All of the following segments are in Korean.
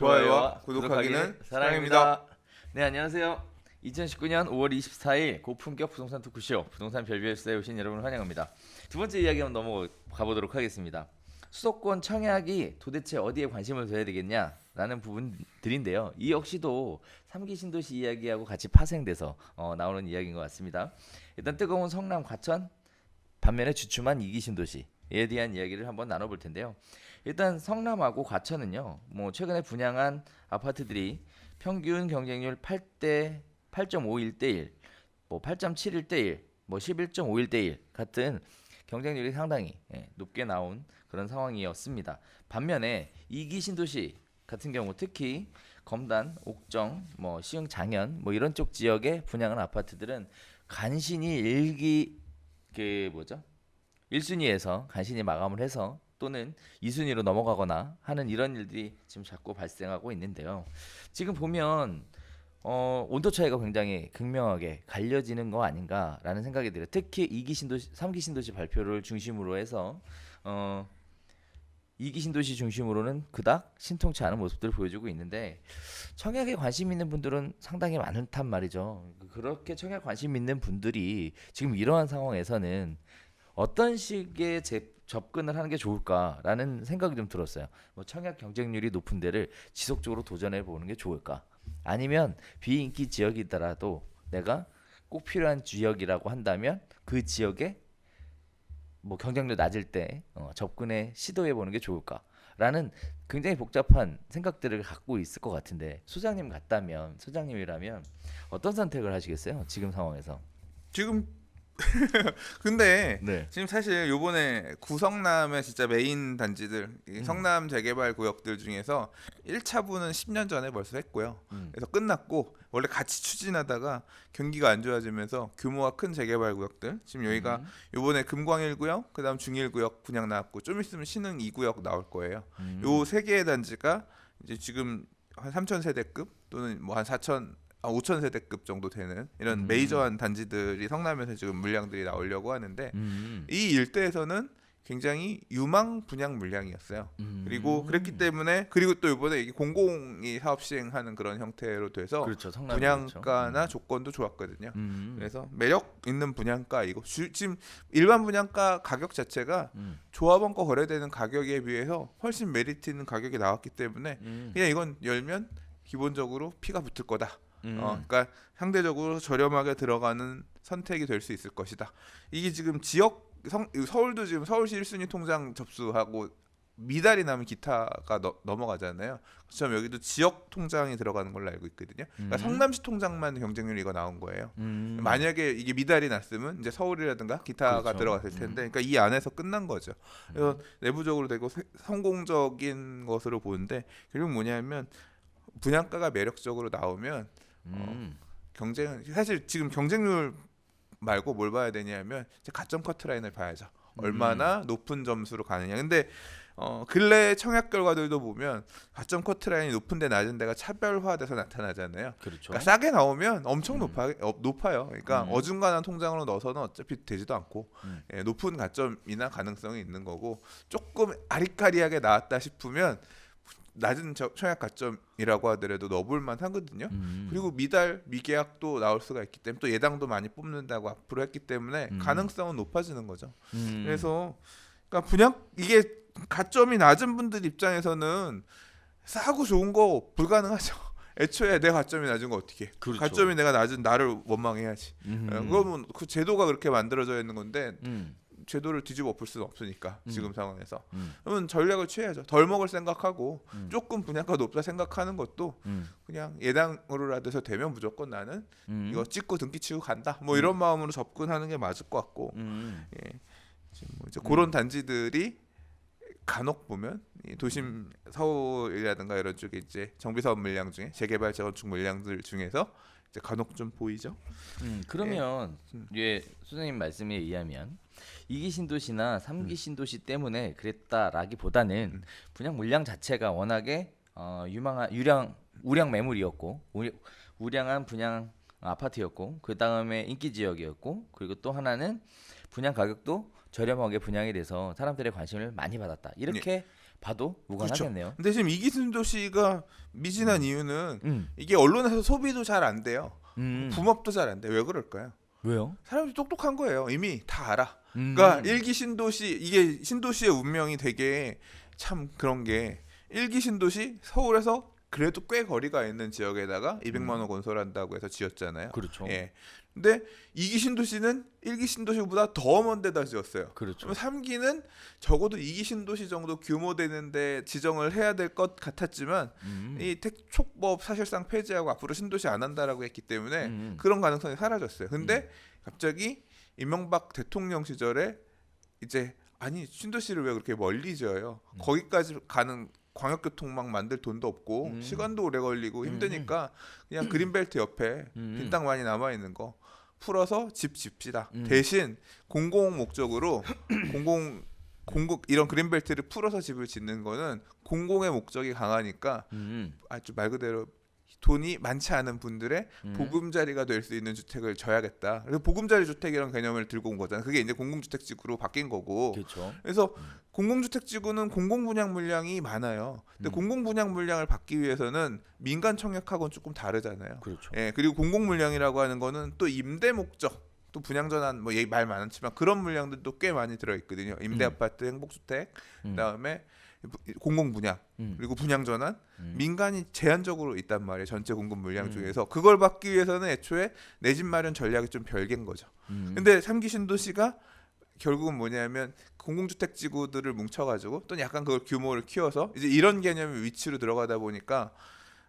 좋아요와 구독하기는 사랑입니다. 네, 안녕하세요. 2019년 5월 24일 고품격 부동산 토크쇼 부동산 별별수에 오신 여러분을 환영합니다. 두 번째 이야기 한번 넘어가 보도록 하겠습니다. 수도권 청약이 도대체 어디에 관심을 둬야 되겠냐라는 부분들인데요. 이 역시도 3기 신도시 이야기하고 같이 파생돼서 나오는 이야기인 것 같습니다. 일단 뜨거운 성남 과천, 반면에 주춤한 2기 신도시에 대한 이야기를 한번 나눠볼 텐데요. 일단 성남하고 과천은요, 뭐 최근에 분양한 아파트들이 평균 경쟁률 8.51대 1, 뭐 8.71대 1, 뭐 11.51대 1 같은 경쟁률이 상당히 높게 나온 그런 상황이었습니다. 반면에 2기 신도시 같은 경우 특히 검단, 옥정, 뭐 시흥, 장현 뭐 이런 쪽 지역에 분양한 아파트들은 간신히 1순위에서 간신히 마감을 해서 또는 2순위로 넘어가거나 하는 이런 일들이 지금 자꾸 발생하고 있는데요. 지금 보면 온도 차이가 굉장히 극명하게 갈려지는 거 아닌가라는 생각이 들어요. 특히 2기 신도시, 3기 신도시 발표를 중심으로 해서 2기 신도시 중심으로는 그닥 신통치 않은 모습들을 보여주고 있는데 청약에 관심 있는 분들은 상당히 많단 말이죠. 그렇게 청약 관심 있는 분들이 지금 이러한 상황에서는 어떤 식의 접근을 하는 게 좋을까라는 생각이 좀 들었어요. 뭐 청약 경쟁률이 높은 데를 지속적으로 도전해 보는 게 좋을까? 아니면 비인기 지역이더라도 내가 꼭 필요한 지역이라고 한다면 그 지역에 뭐 경쟁률 낮을 때 접근해 시도해 보는 게 좋을까라는 굉장히 복잡한 생각들을 갖고 있을 것 같은데 소장님이라면 어떤 선택을 하시겠어요? 지금 상황에서? 지금 근데 네. 지금 사실 요번에 구성남의 진짜 메인 단지들 이 성남 재개발 구역들 중에서 1차분은 10년 전에 벌써 했고요. 그래서 끝났고 원래 같이 추진하다가 경기가 안 좋아지면서 규모가 큰 재개발 구역들 지금 여기가 요번에 금광 1구역 그다음 중 1구역 분양 나왔고 좀 있으면 신흥 2구역 나올 거예요. 요 세 개의 단지가 이제 지금 한 3천 세대급 또는 뭐 한 5천 세대급 정도 되는 이런 메이저한 단지들이 성남에서 지금 물량들이 나오려고 하는데 이 일대에서는 굉장히 유망 분양 물량이었어요. 그리고 그랬기 때문에 그리고 또 이번에 이게 공공이 사업 시행하는 그런 형태로 돼서 그렇죠. 성남 분양가나 그렇죠. 조건도 좋았거든요. 그래서 매력 있는 분양가 이거 지금 일반 분양가 가격 자체가 조합원과 거래되는 가격에 비해서 훨씬 메리트 있는 가격이 나왔기 때문에 그냥 이건 열면 기본적으로 피가 붙을 거다. 그러니까 상대적으로 저렴하게 들어가는 선택이 될 수 있을 것이다. 이게 지금 서울도 지금 서울시 1순위 통장 접수하고 미달이 나면 기타가 넘어가잖아요. 그렇지만 여기도 지역 통장이 들어가는 걸로 알고 있거든요. 그러니까 성남시 통장만 경쟁률이 이거 나온 거예요. 만약에 이게 미달이 났으면 이제 서울이라든가 기타가 그렇죠. 들어갔을 텐데, 그러니까 이 안에서 끝난 거죠. 그래서 내부적으로 되고 성공적인 것으로 보는데 결국 뭐냐면 분양가가 매력적으로 나오면 경쟁은 사실 지금 경쟁률 말고 뭘 봐야 되냐면 이제 가점 커트라인을 봐야죠. 얼마나 높은 점수로 가느냐. 근데 근래 청약 결과들도 보면 가점 커트라인이 높은 데 낮은 데가 차별화돼서 나타나잖아요. 그렇죠. 그러니까 싸게 나오면 엄청 높아요. 그러니까 어중간한 통장으로 넣어서는 어차피 되지도 않고 높은 가점이나 가능성이 있는 거고 조금 아리까리하게 나왔다 싶으면 낮은 청약 가점이라고 하더라도 넣어볼만 하거든요. 그리고 미계약도 나올 수가 있기 때문에 또 예당도 많이 뽑는다고 앞으로 했기 때문에 가능성은 높아지는 거죠. 그래서 그러니까 이게 가점이 낮은 분들 입장에서는 싸고 좋은 거 불가능하죠. 애초에 내 가점이 낮은 거 어떻게? 그렇죠. 가점이 내가 낮은 나를 원망해야지. 그러면 그 제도가 그렇게 만들어져 있는 건데 제도를 뒤집어 엎을 수는 없으니까 지금 상황에서 그러면 전략을 취해야죠. 덜 먹을 생각하고 조금 분양가 높다 생각하는 것도 그냥 예당으로라도 해서 되면 무조건 나는 이거 찍고 등기 치고 간다 뭐 이런 마음으로 접근하는 게 맞을 것 같고 예. 지금 뭐 이제 그런 단지들이 간혹 보면 이 도심 서울이라든가 이런 쪽에 이제 정비사업 물량 중에 재개발 재건축 물량들 중에서 이제 간혹 좀 보이죠. 그러면 선생님 말씀에 의하면 2기 신도시나 3기 신도시 때문에 그랬다라기보다는 분양 물량 자체가 워낙에 우량 매물이었고 우량한 분양 아파트였고 그 다음에 인기 지역이었고 그리고 또 하나는 분양 가격도 저렴하게 분양이 돼서 사람들의 관심을 많이 받았다. 이렇게 봐도 무관하겠네요. 근데 지금 이기순도시가 미진한 이유는 음. 이게 언론에서 소비도 잘 안 돼요. 붐업도 잘 안 돼. 왜 그럴까요? 왜요? 사람들이 똑똑한 거예요. 이미 다 알아. 그러니까 일기 신도시 이게 신도시의 운명이 되게 참 그런 게 일기 신도시 서울에서 그래도 꽤 거리가 있는 지역에다가 200만 원 건설한다고 해서 지었잖아요. 그렇죠. 예. 근데 2기 신도시는 1기 신도시보다 더 먼 데다 지었어요. 그렇죠. 그럼 3기는 적어도 2기 신도시 정도 규모 되는데 지정을 해야 될 것 같았지만 이 택촉법 사실상 폐지하고 앞으로 신도시 안 한다라고 했기 때문에 그런 가능성이 사라졌어요. 근데 갑자기 이명박 대통령 시절에 이제 아니 신도시를 왜 그렇게 멀리 지어요? 거기까지 가는 광역교통망 만들 돈도 없고 시간도 오래 걸리고 힘드니까 그냥 그린벨트 옆에 빈 땅 많이 남아 있는 거 풀어서 집 짓시다. 대신 공공 목적으로 공공 이런 그린벨트를 풀어서 집을 짓는 거는 공공의 목적이 강하니까 아주 말 그대로 돈이 많지 않은 분들의 보금자리가 될 수 있는 주택을 져야겠다. 그래서 보금자리 주택이라는 개념을 들고 온 거잖아요. 그게 이제 공공주택지구로 바뀐 거고. 그렇죠. 그래서 공공주택지구는 공공분양 물량이 많아요. 근데 공공분양 물량을 받기 위해서는 민간 청약하고는 조금 다르잖아요. 그렇죠. 예, 그리고 공공물량이라고 하는 거는 또 임대 목적, 또 분양 전환 뭐 얘기 말 많지만 그런 물량들도 꽤 많이 들어 있거든요. 임대 아파트, 행복주택, 그다음에 공공 분양 그리고 분양 전환 민간이 제한적으로 있단 말이에요. 전체 공급 물량 중에서 그걸 받기 위해서는 애초에 내 집 마련 전략이 좀 별개인 거죠. 근데 3기 신도시가 결국은 뭐냐면 공공주택 지구들을 뭉쳐가지고 또 약간 그걸 규모를 키워서 이제 이런 개념의 위치로 들어가다 보니까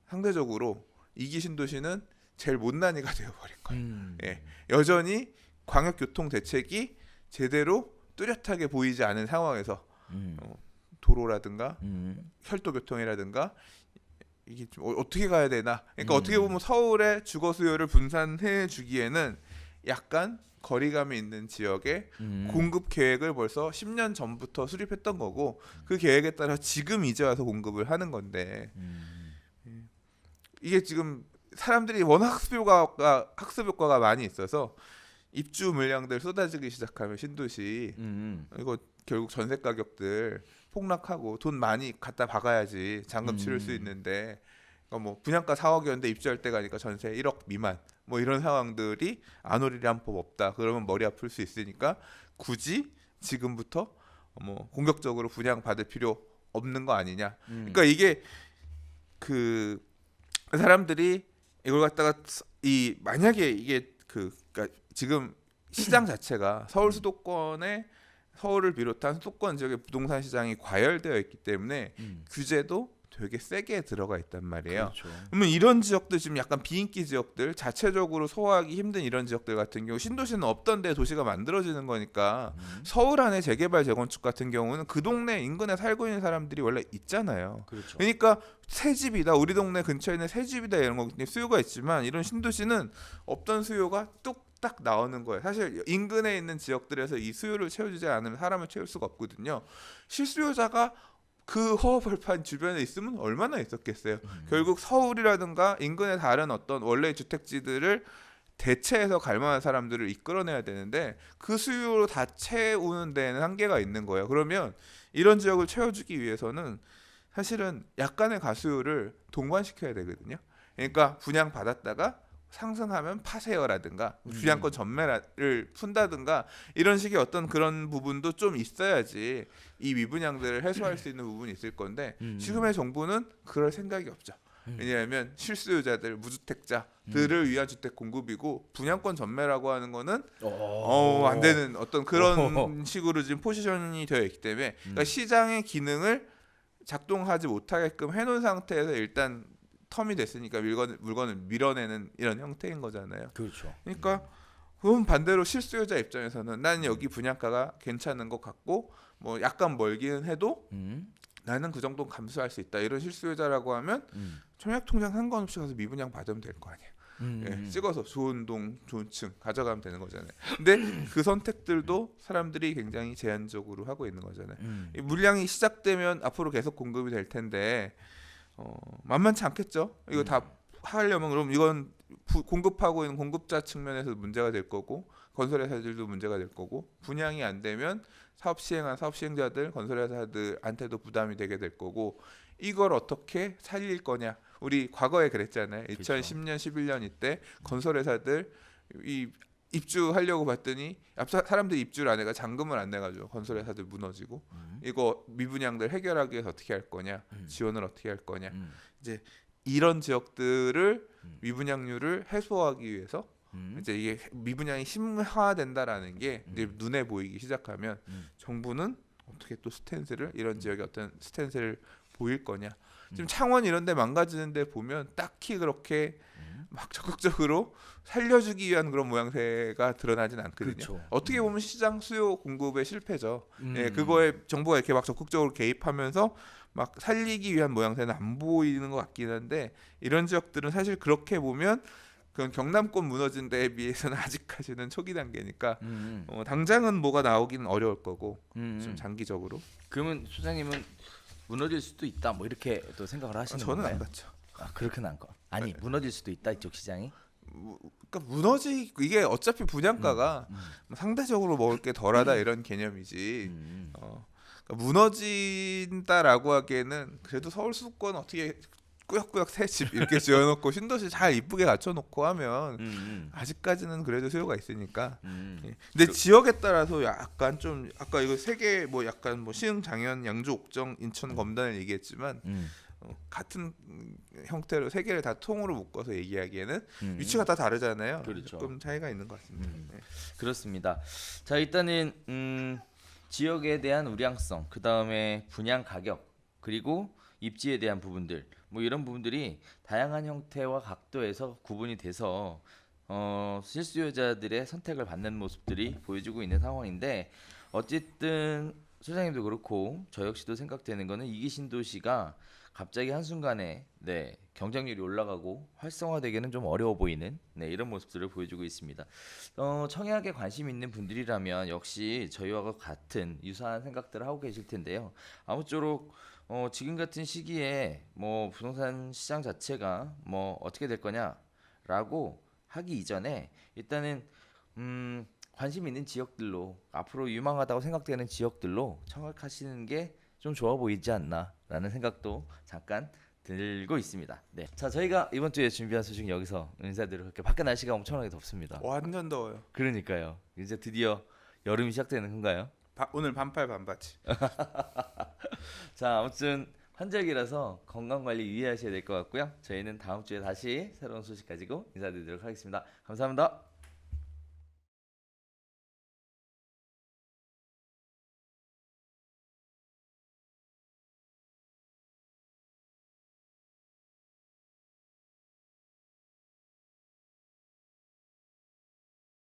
상대적으로 2기 신도시는 제일 못난이가 되어버린 거예요. 예, 여전히 광역교통 대책이 제대로 뚜렷하게 보이지 않은 상황에서 도로라든가 혈도교통이라든가 이게 좀 어떻게 가야 되나? 그러니까 어떻게 보면 서울의 주거 수요를 분산해 주기에는 약간 거리감이 있는 지역에 공급 계획을 벌써 10년 전부터 수립했던 거고 그 계획에 따라 지금 이제 와서 공급을 하는 건데 이게 지금 사람들이 워낙 학습 효과가 많이 있어서 입주 물량들 쏟아지기 시작하면 신도시 이거 결국 전세 가격들 폭락하고 돈 많이 갖다 박아야지 잔금 치를 수 있는데 그러니까 뭐 분양가 4억이었는데 입주할 때 가니까 전세 1억 미만 뭐 이런 상황들이 안 오리란 법 없다. 그러면 머리 아플 수 있으니까 굳이 지금부터 뭐 공격적으로 분양 받을 필요 없는 거 아니냐. 그러니까 이게 그 사람들이 이걸 갖다가 이 만약에 이게 그러니까 지금 시장 자체가 서울 수도권에 서울을 비롯한 수도권 지역의 부동산 시장이 과열되어 있기 때문에 규제도 되게 세게 들어가 있단 말이에요. 그렇죠. 그러면 이런 지역들 지금 약간 비인기 지역들 자체적으로 소화하기 힘든 이런 지역들 같은 경우 신도시는 없던 데 도시가 만들어지는 거니까 서울 안에 재개발 재건축 같은 경우는 그 동네 인근에 살고 있는 사람들이 원래 있잖아요. 그렇죠. 그러니까 새 집이다 우리 동네 근처에 있는 새 집이다 이런 거 수요가 있지만 이런 신도시는 없던 수요가 뚝딱 나오는 거예요. 사실 인근에 있는 지역들에서 이 수요를 채워주지 않으면 사람을 채울 수가 없거든요. 실수요자가 그 허허벌판 주변에 있으면 얼마나 있었겠어요. 결국 서울이라든가 인근의 다른 어떤 원래 주택지들을 대체해서 갈 만한 사람들을 이끌어내야 되는데 그 수요로 다 채우는 데는 한계가 있는 거예요. 그러면 이런 지역을 채워주기 위해서는 사실은 약간의 가수요를 동반시켜야 되거든요. 그러니까 분양 받았다가 상승하면 파세요라든가 분양권 전매를 푼다든가 이런 식의 어떤 그런 부분도 좀 있어야지 이 미분양들을 해소할 수 있는 부분이 있을 건데 지금의 정부는 그럴 생각이 없죠. 왜냐하면 실수요자들, 무주택자들을 위한 주택 공급이고 분양권 전매라고 하는 거는 안 되는 어떤 그런 식으로 지금 포지션이 되어 있기 때문에 그러니까 시장의 기능을 작동하지 못하게끔 해놓은 상태에서 일단 텀이 됐으니까 물건을 밀어내는 이런 형태인 거잖아요. 그렇죠. 그러니까 그럼 반대로 실수요자 입장에서는 난 여기 분양가가 괜찮은 것 같고 뭐 약간 멀기는 해도 나는 그 정도 감수할 수 있다. 이런 실수요자라고 하면 청약통장 상관없이 가서 미분양 받으면 될 거 아니에요. 예, 찍어서 좋은 동, 좋은 층 가져가면 되는 거잖아요. 근데 그 선택들도 사람들이 굉장히 제한적으로 하고 있는 거잖아요. 이 물량이 시작되면 앞으로 계속 공급이 될 텐데 만만치 않겠죠. 이거 다 하려면 그럼 이건 공급하고 있는 공급자 측면에서 문제가 될 거고 건설회사들도 문제가 될 거고 분양이 안 되면 사업 시행한 사업 시행자들 건설회사들한테도 부담이 되게 될 거고 이걸 어떻게 살릴 거냐. 우리 과거에 그랬잖아요. 그렇죠. 2010년 11년 이때 건설회사들 이 입주하려고 봤더니 사람들이 입주를 안 해가 잔금을 안 내가지고 건설회사들 무너지고 이거 미분양들 해결하기 위해서 어떻게 할 거냐 지원을 어떻게 할 거냐 이제 이런 지역들을 미분양률을 해소하기 위해서 이제 이게 미분양이 심화된다라는 게 이제 눈에 보이기 시작하면 정부는 어떻게 또 스탠스를 이런 지역에 어떤 스탠스를 보일 거냐. 지금 창원 이런 데 망가지는 데 보면 딱히 그렇게 막 적극적으로 살려주기 위한 그런 모양새가 드러나진 않거든요. 그렇죠. 어떻게 보면 시장 수요 공급의 실패죠. 예, 그거에 정부가 이렇게 막 적극적으로 개입하면서 막 살리기 위한 모양새는 안 보이는 것 같긴 한데 이런 지역들은 사실 그렇게 보면 그 경남권 무너진 데에 비해서는 아직까지는 초기 단계니까 당장은 뭐가 나오기는 어려울 거고 좀 장기적으로. 그러면 소장님은 무너질 수도 있다 뭐 이렇게 또 생각을 하시는 저는 건가요? 안 봤죠. 아 그렇게는 안 거. 아니 무너질 수도 있다 이쪽 시장이. 그러니까 이게 어차피 분양가가 상대적으로 먹을 게 덜하다 이런 개념이지. 그러니까 무너진다라고 하기에는 그래도 서울 수도권 어떻게 꾸역꾸역 새 집 이렇게 지어놓고 신도시 잘 이쁘게 갖춰놓고 하면 아직까지는 그래도 수요가 있으니까. 예. 근데 지역에 따라서 약간 좀 아까 이거 세 개 뭐 약간 뭐 시흥, 장현, 양주, 옥정, 인천, 검단을 얘기했지만 같은 형태로 세 개를 다 통으로 묶어서 얘기하기에는 위치가 다 다르잖아요. 그렇죠. 조금 차이가 있는 것 같습니다. 네. 그렇습니다. 자 일단은 지역에 대한 우량성, 그 다음에 분양 가격, 그리고 입지에 대한 부분들, 뭐 이런 부분들이 다양한 형태와 각도에서 구분이 돼서 실수요자들의 선택을 받는 모습들이 보여주고 있는 상황인데 어쨌든 소장님도 그렇고 저 역시도 생각되는 거는 이기 신도시가 갑자기 한순간에 경쟁률이 올라가고 활성화되기는 좀 어려워 보이는 이런 모습들을 보여주고 있습니다. 청약에 관심 있는 분들이라면 역시 저희와 같은 유사한 생각들을 하고 계실 텐데요. 아무쪼록 지금 같은 시기에 뭐 부동산 시장 자체가 뭐 어떻게 될 거냐라고 하기 이전에 일단은 관심 있는 지역들로 앞으로 유망하다고 생각되는 지역들로 청약하시는 게 좀 좋아 보이지 않나라는 생각도 잠깐 들고 있습니다. 네, 자 저희가 이번 주에 준비한 소식 여기서 인사드리고 할게요. 밖에 날씨가 엄청나게 덥습니다. 완전 더워요. 그러니까요. 이제 드디어 여름이 시작되는 건가요? 오늘 반팔 반바지. 자 아무튼 환절기라서 건강관리 유의하셔야 될 것 같고요. 저희는 다음 주에 다시 새로운 소식 가지고 인사드리도록 하겠습니다. 감사합니다.